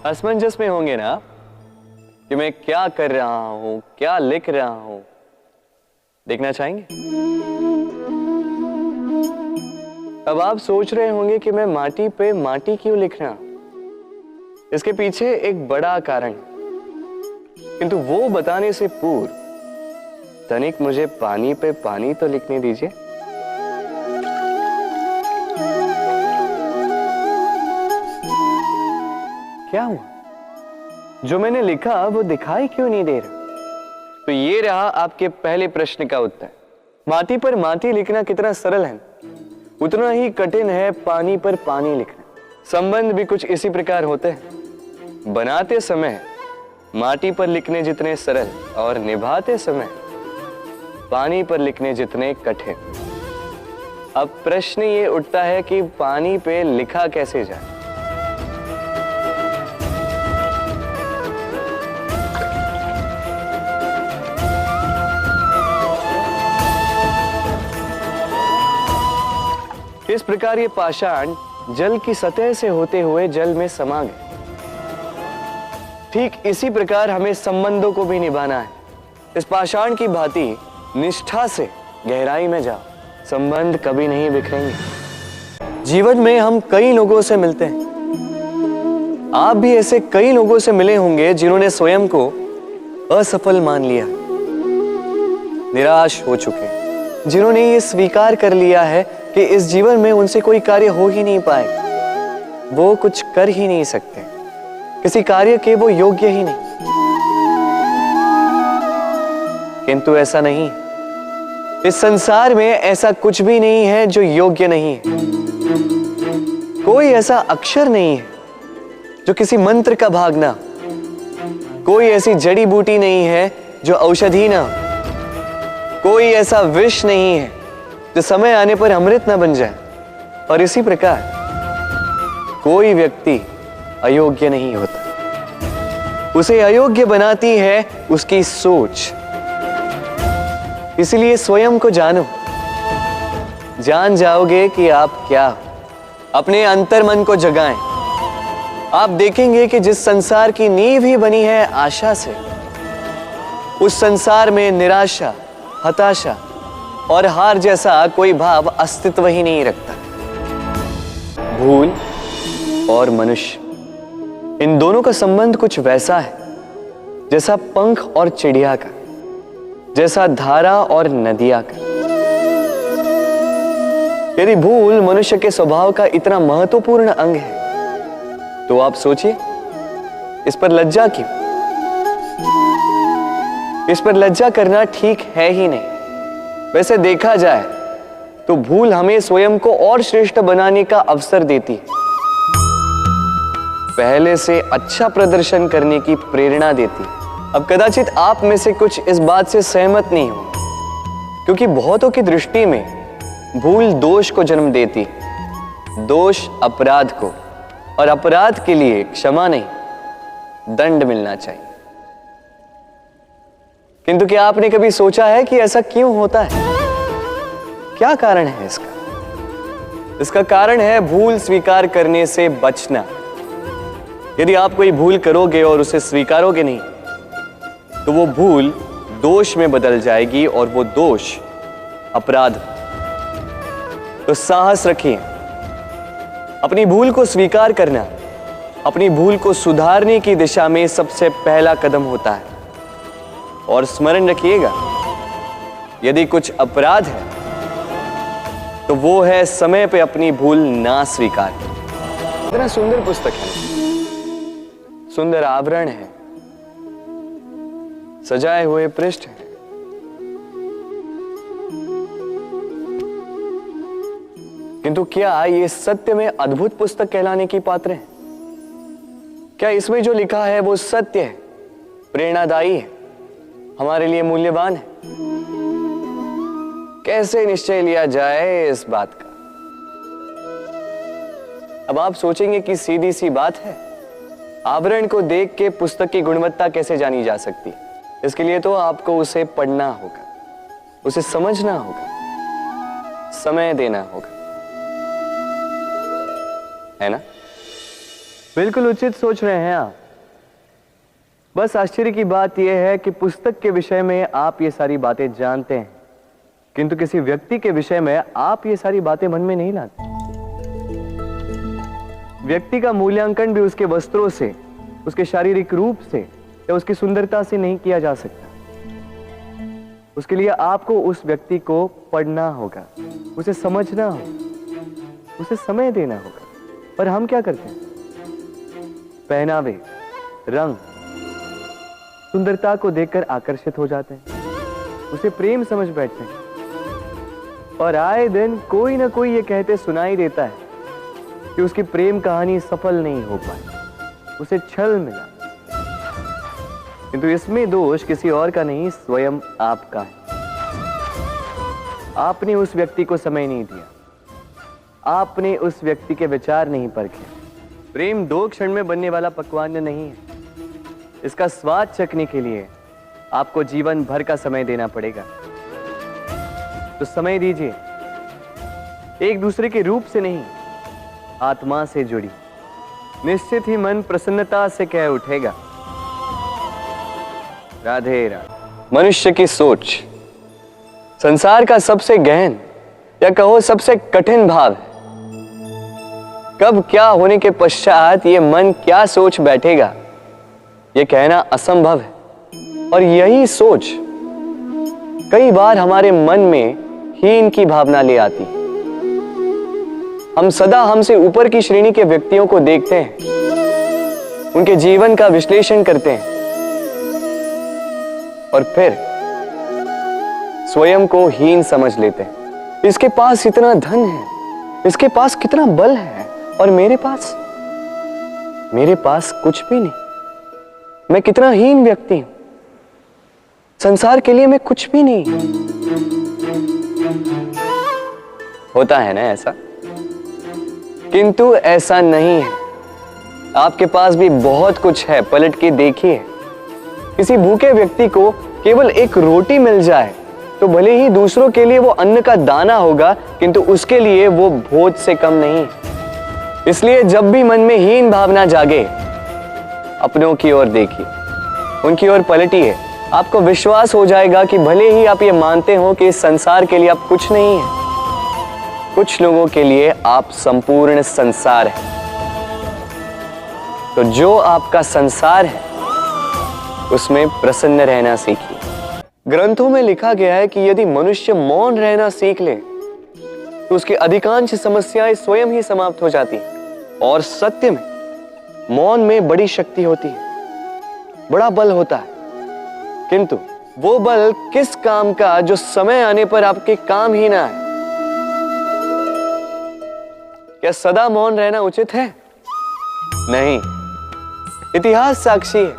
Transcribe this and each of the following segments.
असमंजस में होंगे ना कि मैं क्या कर रहा हूं, क्या लिख रहा हूं, देखना चाहेंगे? अब आप सोच रहे होंगे कि मैं माटी पे माटी क्यों लिख रहा हूं। इसके पीछे एक बड़ा कारण है, किंतु वो बताने से पूर्व तनिक मुझे पानी पे पानी तो लिखने दीजिए। क्या हुआ? जो मैंने लिखा वो दिखाई क्यों नहीं दे रहा? तो ये रहा आपके पहले प्रश्न का उत्तर। माटी पर माटी लिखना कितना सरल है, उतना ही कठिन है पानी पर पानी लिखना। संबंध भी कुछ इसी प्रकार होते हैं। बनाते समय माटी पर लिखने जितने सरल और निभाते समय पानी पर लिखने जितने कठिन। अब प्रश्न ये उठता है कि पानी पे लिखा कैसे जाए। इस प्रकार ये पाषाण जल की सतह से होते हुए जल में समा गए। ठीक इसी प्रकार हमें संबंधों को भी निभाना है। इस पाषाण की भांति निष्ठा से गहराई में जाओ, संबंध कभी नहीं बिखरेंगे। जीवन में हम कई लोगों से मिलते हैं। आप भी ऐसे कई लोगों से मिले होंगे जिन्होंने स्वयं को असफल मान लिया, निराश हो चुके, जिन्होंने ये स्वीकार कर लिया है कि इस जीवन में उनसे कोई कार्य हो ही नहीं पाएगा, वो कुछ कर ही नहीं सकते, किसी कार्य के वो योग्य ही नहीं। किंतु ऐसा नहीं, इस संसार में ऐसा कुछ भी नहीं है जो योग्य नहीं है। कोई ऐसा अक्षर नहीं है जो किसी मंत्र का भाग ना, कोई ऐसी जड़ी बूटी नहीं है जो औषधि ना, कोई ऐसा विष नहीं है जो समय आने पर अमृत ना बन जाए। और इसी प्रकार कोई व्यक्ति अयोग्य नहीं होता, उसे अयोग्य बनाती है उसकी सोच। इसलिए स्वयं को जानो, जान जाओगे कि आप क्या हो। अपने अंतर्मन को जगाएं। आप देखेंगे कि जिस संसार की नींव ही बनी है आशा से, उस संसार में निराशा, हताशा और हार जैसा कोई भाव अस्तित्व ही नहीं रखता। भूल और मनुष्य, इन दोनों का संबंध कुछ वैसा है जैसा पंख और चिड़िया का, जैसा धारा और नदिया का। यदि भूल मनुष्य के स्वभाव का इतना महत्वपूर्ण अंग है तो आप सोचिए, इस पर लज्जा क्यों? इस पर लज्जा करना ठीक है ही नहीं। वैसे देखा जाए तो भूल हमें स्वयं को और श्रेष्ठ बनाने का अवसर देती है, पहले से अच्छा प्रदर्शन करने की प्रेरणा देती है। अब कदाचित आप में से कुछ इस बात से सहमत नहीं हो, क्योंकि बहुतों की दृष्टि में भूल दोष को जन्म देती है, दोष अपराध को, और अपराध के लिए क्षमा नहीं दंड मिलना चाहिए। किंतु क्या आपने कभी सोचा है कि ऐसा क्यों होता है? क्या कारण है इसका? इसका कारण है भूल स्वीकार करने से बचना। यदि आप कोई भूल करोगे और उसे स्वीकारोगे नहीं तो वो भूल दोष में बदल जाएगी और वो दोष अपराध। तो साहस रखिए, अपनी भूल को स्वीकार करना अपनी भूल को सुधारने की दिशा में सबसे पहला कदम होता है। और स्मरण रखिएगा, यदि कुछ अपराध है तो वो है समय पे अपनी भूल ना स्वीकार। इतना सुंदर पुस्तक है, सुंदर आवरण है, सजाए हुए पृष्ठ हैं, किंतु क्या ये सत्य में अद्भुत पुस्तक कहलाने की पात्र है? क्या इसमें जो लिखा है वो सत्य है, प्रेरणादायी है, हमारे लिए मूल्यवान है? कैसे निश्चय लिया जाए इस बात का? अब आप सोचेंगे कि सीधी सी बात है, आवरण को देख के पुस्तक की गुणवत्ता कैसे जानी जा सकती? इसके लिए तो आपको उसे पढ़ना होगा, उसे समझना होगा, समय देना होगा, है ना? बिल्कुल उचित सोच रहे हैं आप। बस आश्चर्य की बात यह है कि पुस्तक के विषय में आप ये सारी बातें जानते हैं, किंतु किसी व्यक्ति के विषय में आप ये सारी बातें मन में नहीं लाते। व्यक्ति का मूल्यांकन भी उसके वस्त्रों से, उसके शारीरिक रूप से या उसकी सुंदरता से नहीं किया जा सकता। उसके लिए आपको उस व्यक्ति को पढ़ना होगा, उसे समझना होगा, उसे समय देना होगा। पर हम क्या करते हैं? पहनावे, रंग, सुंदरता को देखकर आकर्षित हो जाते हैं, उसे प्रेम समझ बैठते हैं और आए दिन कोई ना कोई ये कहते सुनाई देता है कि उसकी प्रेम कहानी सफल नहीं हो पाई, उसे छल मिला। किंतु इसमें दोष किसी और का नहीं, स्वयं आपका है। आपने उस व्यक्ति को समय नहीं दिया, आपने उस व्यक्ति के विचार नहीं परखे। प्रेम 2 क्षण में बनने वाला पकवान नहीं है। इसका स्वाद चखने के लिए आपको जीवन भर का समय देना पड़ेगा। तो समय दीजिए, एक दूसरे के रूप से नहीं, आत्मा से जुड़ी। निश्चित ही मन प्रसन्नता से कह उठेगा, राधे राधे। मनुष्य की सोच संसार का सबसे गहन या कहो सबसे कठिन भाव है। कब क्या होने के पश्चात ये मन क्या सोच बैठेगा, ये कहना असंभव है। और यही सोच कई बार हमारे मन में हीन की भावना ले आती। हम सदा हमसे ऊपर की श्रेणी के व्यक्तियों को देखते हैं, उनके जीवन का विश्लेषण करते हैं और फिर स्वयं को हीन समझ लेते हैं। इसके पास इतना धन है, इसके पास कितना बल है, और मेरे पास कुछ भी नहीं। मैं कितना हीन व्यक्ति हूं, संसार के लिए मैं कुछ भी नहीं। होता है ना ऐसा? किंतु ऐसा नहीं है। आपके पास भी बहुत कुछ है, पलट के देखिए। किसी भूखे व्यक्ति को केवल एक रोटी मिल जाए तो भले ही दूसरों के लिए वो अन्न का दाना होगा, किंतु उसके लिए वो भोज से कम नहीं। इसलिए जब भी मन में हीन भावना जागे, अपनों की ओर देखिए, उनकी ओर पलटिए। आपको विश्वास हो जाएगा कि भले ही आप ये मानते हो कि इस संसार के लिए आप कुछ नहीं है, कुछ लोगों के लिए आप संपूर्ण संसार है। तो जो आपका संसार है उसमें प्रसन्न रहना सीखिए। ग्रंथों में लिखा गया है कि यदि मनुष्य मौन रहना सीख ले तो उसकी अधिकांश समस्याएं स्वयं ही समाप्त हो जाती हैं। और सत्य में मौन में बड़ी शक्ति होती है, बड़ा बल होता है। किंतु वो बल किस काम का जो समय आने पर आपके काम ही ना आए? क्या सदा मौन रहना उचित है? नहीं। इतिहास साक्षी है।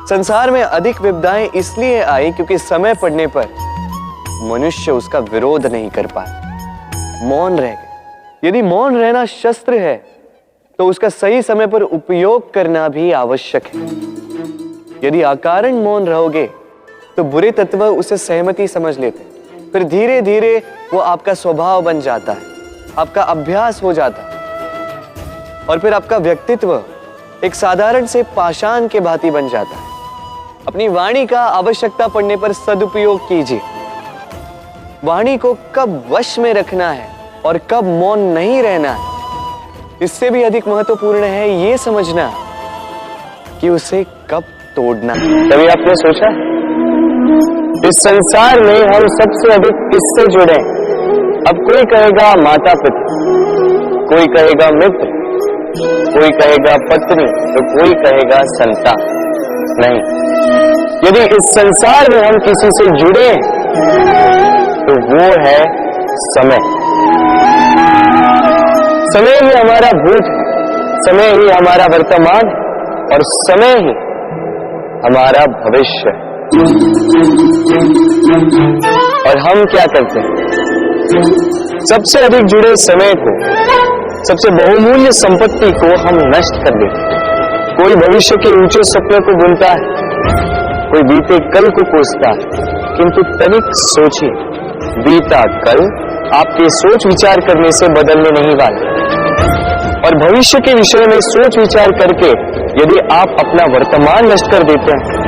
संसार में अधिक विपदाएं इसलिए आई क्योंकि समय पड़ने पर मनुष्य उसका विरोध नहीं कर पाया, मौन रह गए। यदि मौन रहना शस्त्र है तो उसका सही समय पर उपयोग करना भी आवश्यक है। यदि अकारण मौन रहोगे तो बुरे तत्व उसे सहमति समझ लेते, फिर धीरे धीरे वो आपका स्वभाव बन जाता है, आपका अभ्यास हो जाता है, और फिर आपका व्यक्तित्व एक साधारण से पाषाण के भांति बन जाता है। अपनी वाणी का आवश्यकता पड़ने पर सदुपयोग कीजिए। वाणी को कब वश में रखना है और कब मौन नहीं रहना है, इससे भी अधिक महत्वपूर्ण है ये समझना कि उसे कब तोड़ना है। कभी आपने सोचा इस संसार में हम सबसे अधिक किससे जुड़े? अब कोई कहेगा माता पिता, कोई कहेगा मित्र, कोई कहेगा पत्नी, तो कोई कहेगा संतान। नहीं, यदि इस संसार में हम किसी से जुड़े तो वो है समय। समय ही हमारा भूत है, समय ही हमारा वर्तमान है और समय ही हमारा भविष्य है। और हम क्या करते हैं? सबसे अधिक जुड़े समय को, सबसे बहुमूल्य संपत्ति को हम नष्ट कर देते हैं। कोई भविष्य के ऊंचे सपनों को बुनता है, कोई बीते कल को कोसता है, किंतु तनिक सोचिए, बीता कल आपके सोच विचार करने से बदलने नहीं वाला। और भविष्य के विषय में सोच विचार करके यदि आप अपना वर्तमान नष्ट कर देते हैं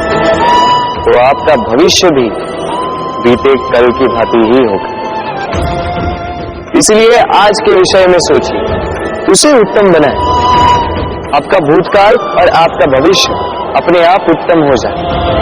तो आपका भविष्य भी बीते कल की भांति ही होगा। इसलिए आज के विषय में सोचिए, उसे उत्तम बनाएं। आपका भूतकाल और आपका भविष्य अपने आप उत्तम हो जाए।